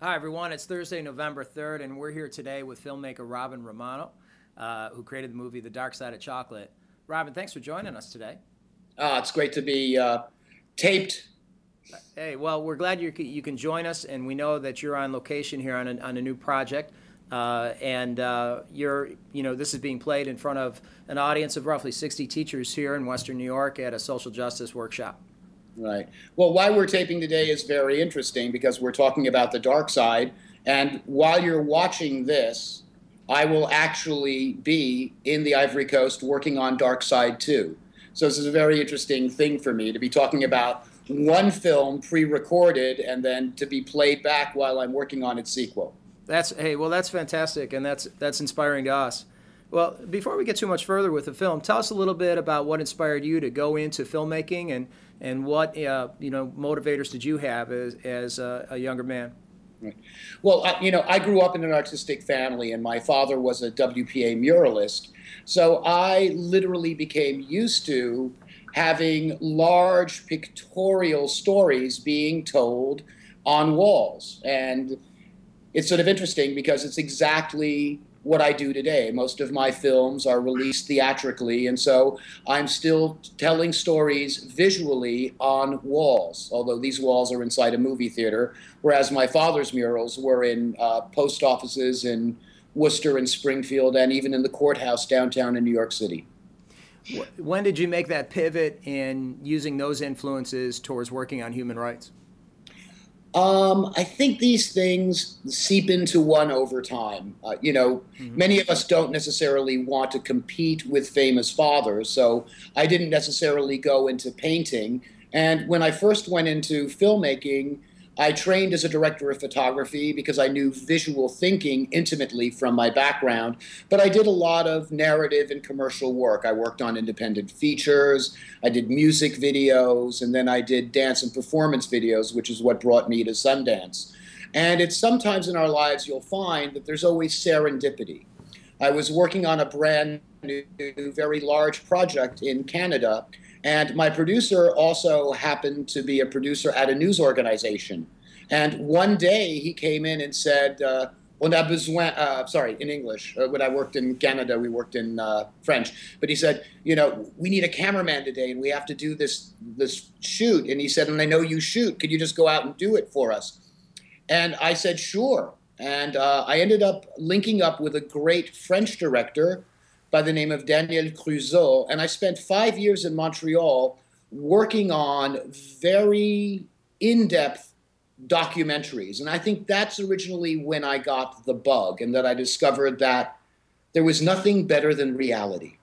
Hi, everyone. It's Thursday, November 3rd, and we're here today with filmmaker Robin Romano, who created the movie The Dark Side of Chocolate. Robin, thanks for joining us today. It's great to be taped. Hey, well, we're glad you can join us, and we know that you're on location here on a new project. This is being played in front of an audience of roughly 60 teachers here in Western New York at a social justice workshop. Right. Well, why we're taping today is very interesting because we're talking about the dark side. And while you're watching this, I will actually be in the Ivory Coast working on Dark Side 2. So this is a very interesting thing for me to be talking about one film pre-recorded and then to be played back while I'm working on its sequel. That's fantastic, and that's inspiring to us. Well, before we get too much further with the film, tell us a little bit about what inspired you to go into filmmaking and what motivators did you have as a younger man? Right. Well, I grew up in an artistic family, and my father was a WPA muralist. So I literally became used to having large pictorial stories being told on walls. And it's sort of interesting because it's exactly what I do today. Most of my films are released theatrically, and so I'm still telling stories visually on walls, although these walls are inside a movie theater, whereas my father's murals were in post offices in Worcester and Springfield and even in the courthouse downtown in New York City. When did you make that pivot in using those influences towards working on human rights? I think these things seep into one over time. Many of us don't necessarily want to compete with famous fathers, so I didn't necessarily go into painting. And when I first went into filmmaking, I trained as a director of photography because I knew visual thinking intimately from my background, but I did a lot of narrative and commercial work. I worked on independent features, I did music videos, and then I did dance and performance videos, which is what brought me to Sundance. And it's sometimes in our lives you'll find that there's always serendipity. I was working on a brand new, very large project in Canada, and my producer also happened to be a producer at a news organization. And one day he came in and said, on a besoin, sorry, in English. When I worked in Canada, we worked in French. But he said, we need a cameraman today and we have to do this shoot. And he said, and I know you shoot, could you just go out and do it for us? And I said, sure. And I ended up linking up with a great French director by the name of Daniel Crusoe, and I spent 5 years in Montreal working on very in-depth documentaries. And I think that's originally when I got the bug and that I discovered that there was nothing better than reality.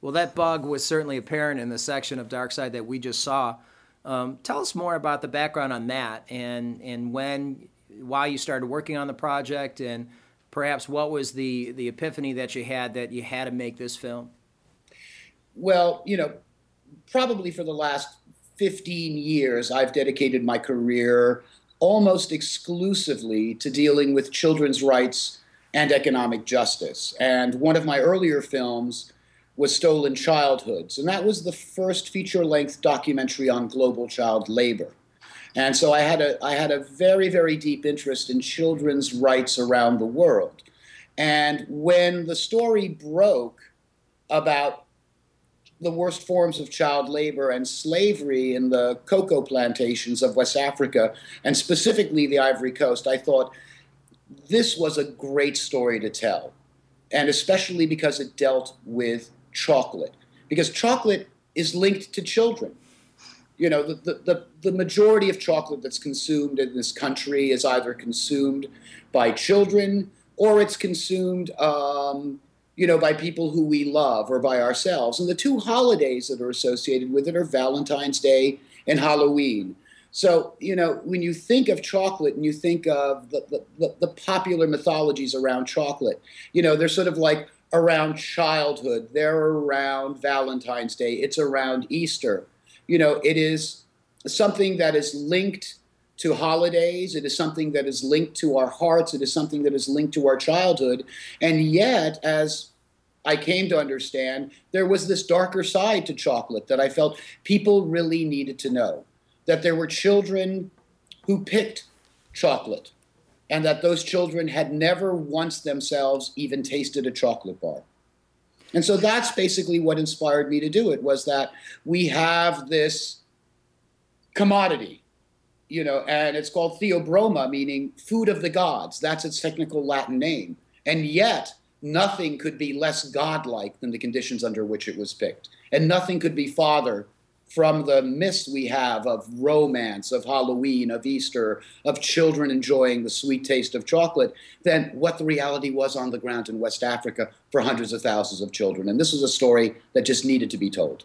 Well, that bug was certainly apparent in the section of Dark Side that we just saw. Tell us more about the background on that and why you started working on the project, and perhaps what was the epiphany that you had to make this film? Well, probably for the last 15 years, I've dedicated my career almost exclusively to dealing with children's rights and economic justice. And one of my earlier films was Stolen Childhoods, and that was the first feature-length documentary on global child labor. And so I had a very, very deep interest in children's rights around the world. And when the story broke about the worst forms of child labor and slavery in the cocoa plantations of West Africa, and specifically the Ivory Coast, I thought this was a great story to tell. And especially because it dealt with chocolate. Because chocolate is linked to children. The majority of chocolate that's consumed in this country is either consumed by children or it's consumed, by people who we love or by ourselves. And the two holidays that are associated with it are Valentine's Day and Halloween. So, when you think of chocolate and you think of the popular mythologies around chocolate, they're sort of like around childhood. They're around Valentine's Day. It's around Easter. It is something that is linked to holidays. It is something that is linked to our hearts. It is something that is linked to our childhood. And yet, as I came to understand, there was this darker side to chocolate that I felt people really needed to know. That there were children who picked chocolate and that those children had never once themselves even tasted a chocolate bar. And so that's basically what inspired me to do it, was that we have this commodity, and it's called theobroma, meaning food of the gods. That's its technical Latin name. And yet, nothing could be less godlike than the conditions under which it was picked. And nothing could be farther from the myths we have of romance, of Halloween, of Easter, of children enjoying the sweet taste of chocolate, than what the reality was on the ground in West Africa for hundreds of thousands of children. And this was a story that just needed to be told.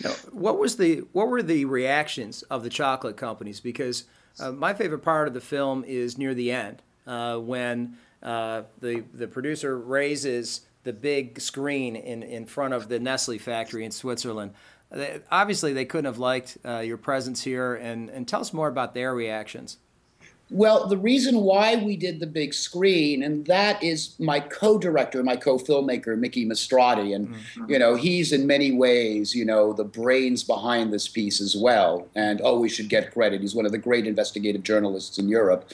Now, what were the reactions of the chocolate companies? Because my favorite part of the film is near the end, when the producer raises the big screen in front of the Nestle factory in Switzerland. Obviously, they couldn't have liked your presence here, and tell us more about their reactions. Well, the reason why we did the big screen, and that is my co-director, my co-filmmaker, Mickey Mastrati, and he's in many ways, the brains behind this piece as well. And we should get credit. He's one of the great investigative journalists in Europe.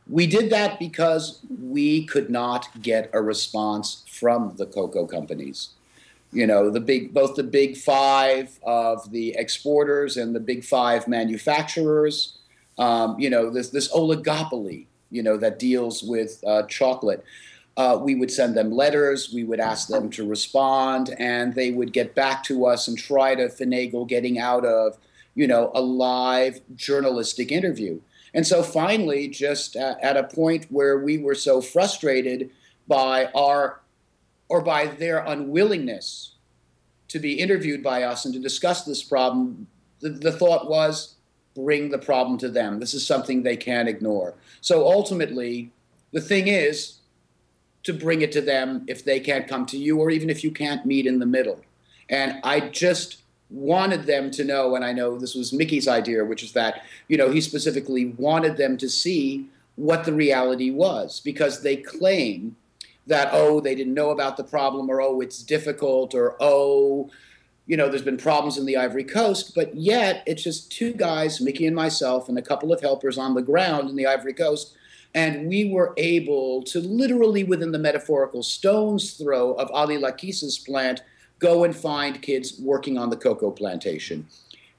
We did that because we could not get a response from the cocoa companies. Both the big five of the exporters and the big five manufacturers. This oligopoly, that deals with chocolate. We would send them letters, we would ask them to respond, and they would get back to us and try to finagle getting out of, a live journalistic interview. And so finally, just at a point where we were so frustrated by by their unwillingness to be interviewed by us and to discuss this problem, the thought was, bring the problem to them. This is something they can't ignore. So ultimately, the thing is to bring it to them if they can't come to you, or even if you can't meet in the middle. And I just wanted them to know, and I know this was Mickey's idea, which is that, he specifically wanted them to see what the reality was, because they claim that, they didn't know about the problem, or, it's difficult, or, there's been problems in the Ivory Coast, but yet it's just two guys, Mickey and myself, and a couple of helpers on the ground in the Ivory Coast, and we were able to literally, within the metaphorical stone's throw of Ali Lakis's plant, go and find kids working on the cocoa plantation.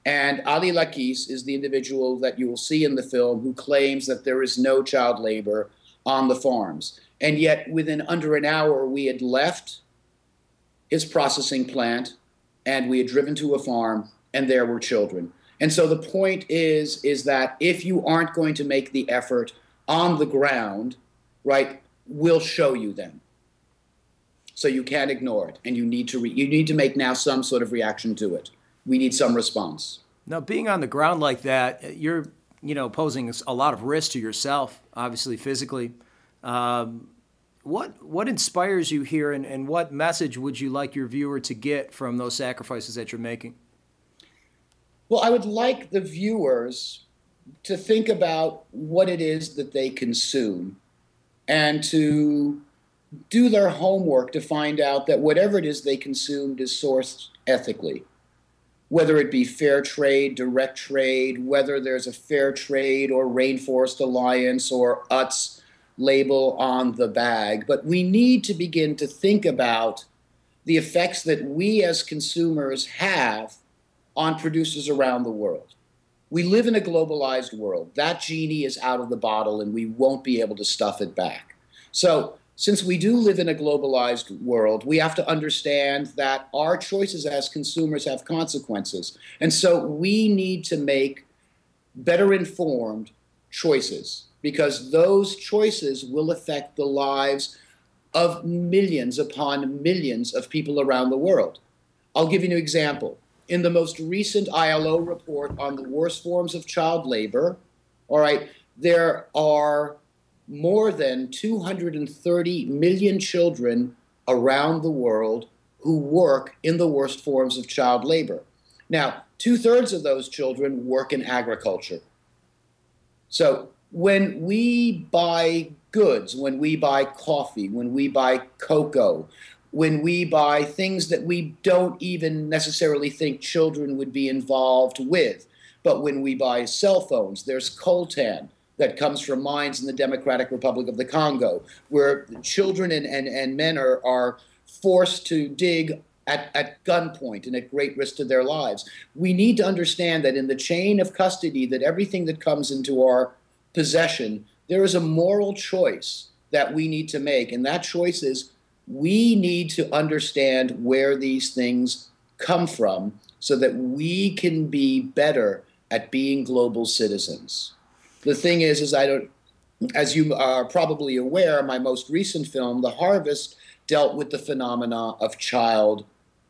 And Ali Lakis is the individual that you will see in the film who claims that there is no child labor on the farms. And yet, within under an hour, we had left his processing plant, and we had driven to a farm, and there were children. And so the point is that if you aren't going to make the effort on the ground, right, we'll show you them. So you can't ignore it, and you need to make now some sort of reaction to it. We need some response. Now, being on the ground like that, you're posing a lot of risk to yourself, obviously physically. What inspires you here, and what message would you like your viewer to get from those sacrifices that you're making? Well, I would like the viewers to think about what it is that they consume, and to do their homework to find out that whatever it is they consumed is sourced ethically, whether it be fair trade, direct trade, whether there's a fair trade or Rainforest Alliance or UTZ label on the bag. But we need to begin to think about the effects that we as consumers have on producers around the world. We live in a globalized world. That genie is out of the bottle, and we won't be able to stuff it back. So since we do live in a globalized world, we have to understand that our choices as consumers have consequences. And so we need to make better informed choices, because those choices will affect the lives of millions upon millions of people around the world. I'll give you an example. In the most recent ILO report on the worst forms of child labor, there are more than 230 million children around the world who work in the worst forms of child labor. Now, 2/3 of those children work in agriculture. So when we buy goods, when we buy coffee, when we buy cocoa, when we buy things that we don't even necessarily think children would be involved with, but when we buy cell phones, there's coltan, that comes from mines in the Democratic Republic of the Congo, where children and men are forced to dig at gunpoint and at great risk to their lives. We need to understand that in the chain of custody, that everything that comes into our possession, there is a moral choice that we need to make. And that choice is we need to understand where these things come from so that we can be better at being global citizens. The thing is as you are probably aware, my most recent film, The Harvest, dealt with the phenomena of child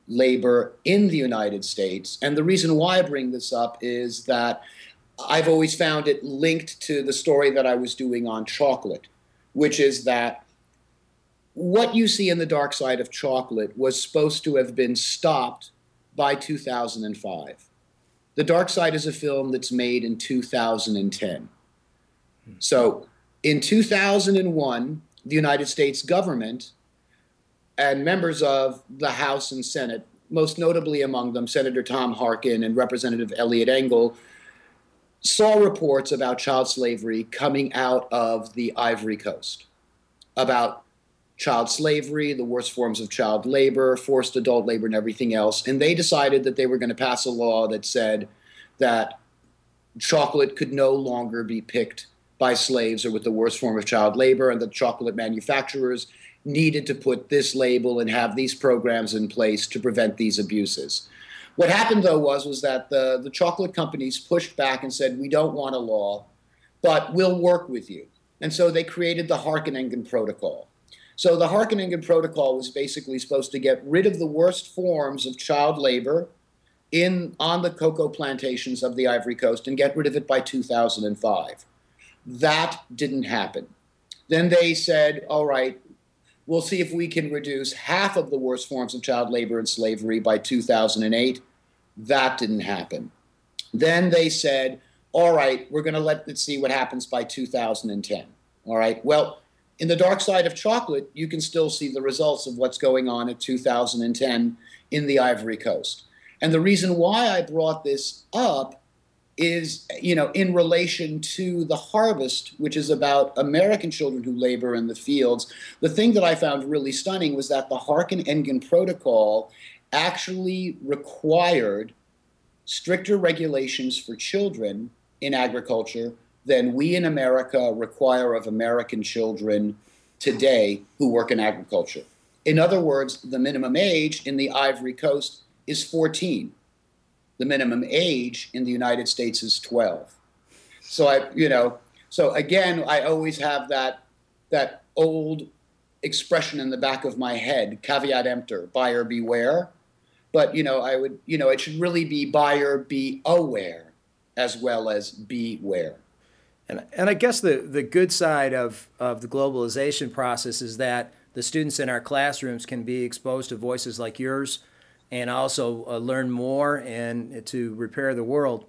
labor in the United States. And the reason why I bring this up is that I've always found it linked to the story that I was doing on chocolate, which is that what you see in The Dark Side of Chocolate was supposed to have been stopped by 2005. The Dark Side is a film that's made in 2010. So in 2001, the United States government and members of the House and Senate, most notably among them Senator Tom Harkin and Representative Eliot Engel, saw reports about child slavery coming out of the Ivory Coast, about child slavery, the worst forms of child labor, forced adult labor, and everything else. And they decided that they were going to pass a law that said that chocolate could no longer be picked by slaves or with the worst form of child labor, and the chocolate manufacturers needed to put this label and have these programs in place to prevent these abuses. What happened, though, was that the chocolate companies pushed back and said, we don't want a law, but we'll work with you. And so they created the Harkin-Engen Protocol. So the Harkin-Engen Protocol was basically supposed to get rid of the worst forms of child labor on the cocoa plantations of the Ivory Coast and get rid of it by 2005. That didn't happen. Then they said, all right, we'll see if we can reduce half of the worst forms of child labor and slavery by 2008. That didn't happen. Then they said, all right, we're going to let's see what happens by 2010. All right, well, in The Dark Side of Chocolate, you can still see the results of what's going on in 2010 in the Ivory Coast. And the reason why I brought this up is, in relation to The Harvest, which is about American children who labor in the fields. The thing that I found really stunning was that the Harkin-Engen Protocol actually required stricter regulations for children in agriculture than we in America require of American children today who work in agriculture. In other words, the minimum age in the Ivory Coast is 14. The minimum age in the United States is 12. So so again, I always have that old expression in the back of my head, caveat emptor, buyer beware. But it should really be buyer be aware as well as beware. And I guess the good side of the globalization process is that the students in our classrooms can be exposed to voices like yours, and also learn more and to repair the world.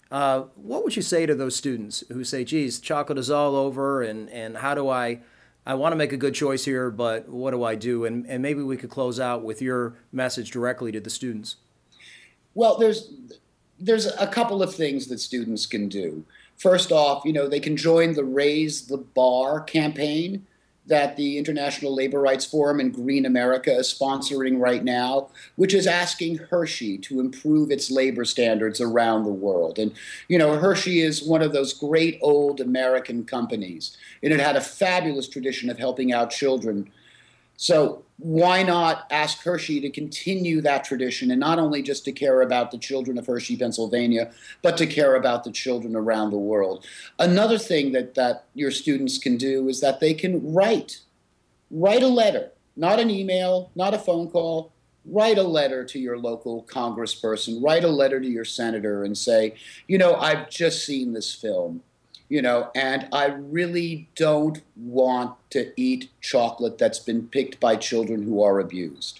What would you say to those students who say, geez, chocolate is all over, and how do I want to make a good choice here, but what do I do? And maybe we could close out with your message directly to the students. Well, there's a couple of things that students can do. First off, they can join the Raise the Bar campaign that the International Labor Rights Forum and Green America is sponsoring right now, which is asking Hershey to improve its labor standards around the world. And, Hershey is one of those great old American companies, and it had a fabulous tradition of helping out children. So why not ask Hershey to continue that tradition, and not only just to care about the children of Hershey, Pennsylvania, but to care about the children around the world. Another thing that your students can do is that they can write a letter, not an email, not a phone call. Write a letter to your local congressperson, write a letter to your senator and say, I've just seen this film. And I really don't want to eat chocolate that's been picked by children who are abused.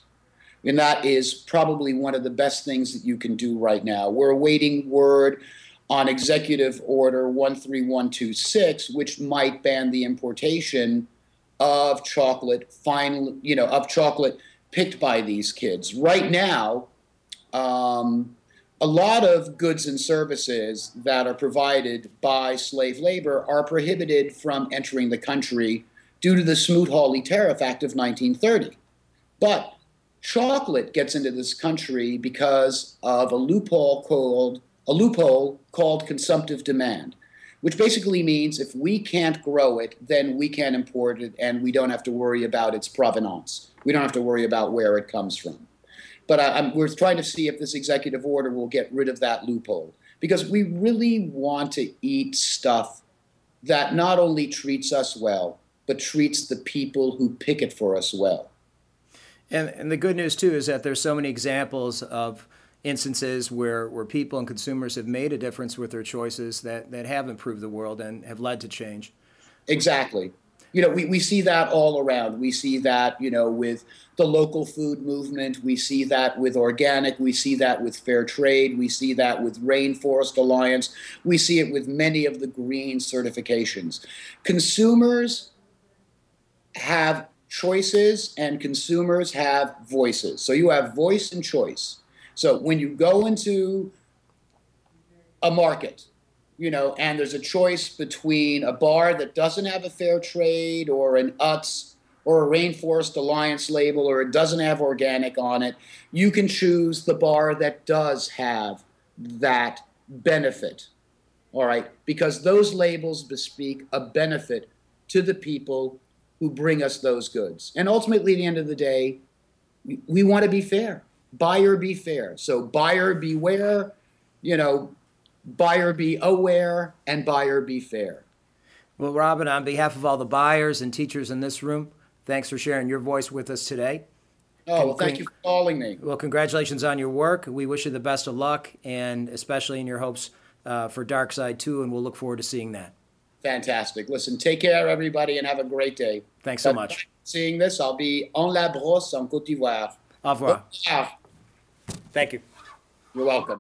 And that is probably one of the best things that you can do right now. We're awaiting word on Executive Order 13126, which might ban the importation of chocolate, of chocolate picked by these kids. Right now, a lot of goods and services that are provided by slave labor are prohibited from entering the country due to the Smoot-Hawley Tariff Act of 1930. But chocolate gets into this country because of a loophole called consumptive demand, which basically means if we can't grow it, then we can import it, and we don't have to worry about its provenance. We don't have to worry about where it comes from. But we're trying to see if this executive order will get rid of that loophole, because we really want to eat stuff that not only treats us well, but treats the people who pick it for us well. And the good news, too, is that there's so many examples of instances where people and consumers have made a difference with their choices that have improved the world and have led to change. Exactly. We see that all around. We see that, with the local food movement. We see that with organic. We see that with fair trade. We see that with Rainforest Alliance. We see it with many of the green certifications. Consumers have choices and consumers have voices. So you have voice and choice. So when you go into a market, and there's a choice between a bar that doesn't have a fair trade or an Utz or a Rainforest Alliance label, or it doesn't have organic on it, you can choose the bar that does have that benefit, all right? Because those labels bespeak a benefit to the people who bring us those goods. And ultimately, at the end of the day, we want to be fair. Buyer be fair. So buyer beware, buyer be aware, and buyer be fair. Well, Robin, on behalf of all the buyers and teachers in this room, thanks for sharing your voice with us today. Oh, well, thank you for calling me. Well, congratulations on your work. We wish you the best of luck, and especially in your hopes for Dark Side 2, and we'll look forward to seeing that. Fantastic. Listen, take care, everybody, and have a great day. Thanks so much. Seeing this, I'll be en La Brosse, en Côte d'Ivoire. Au revoir. Thank you. You're welcome.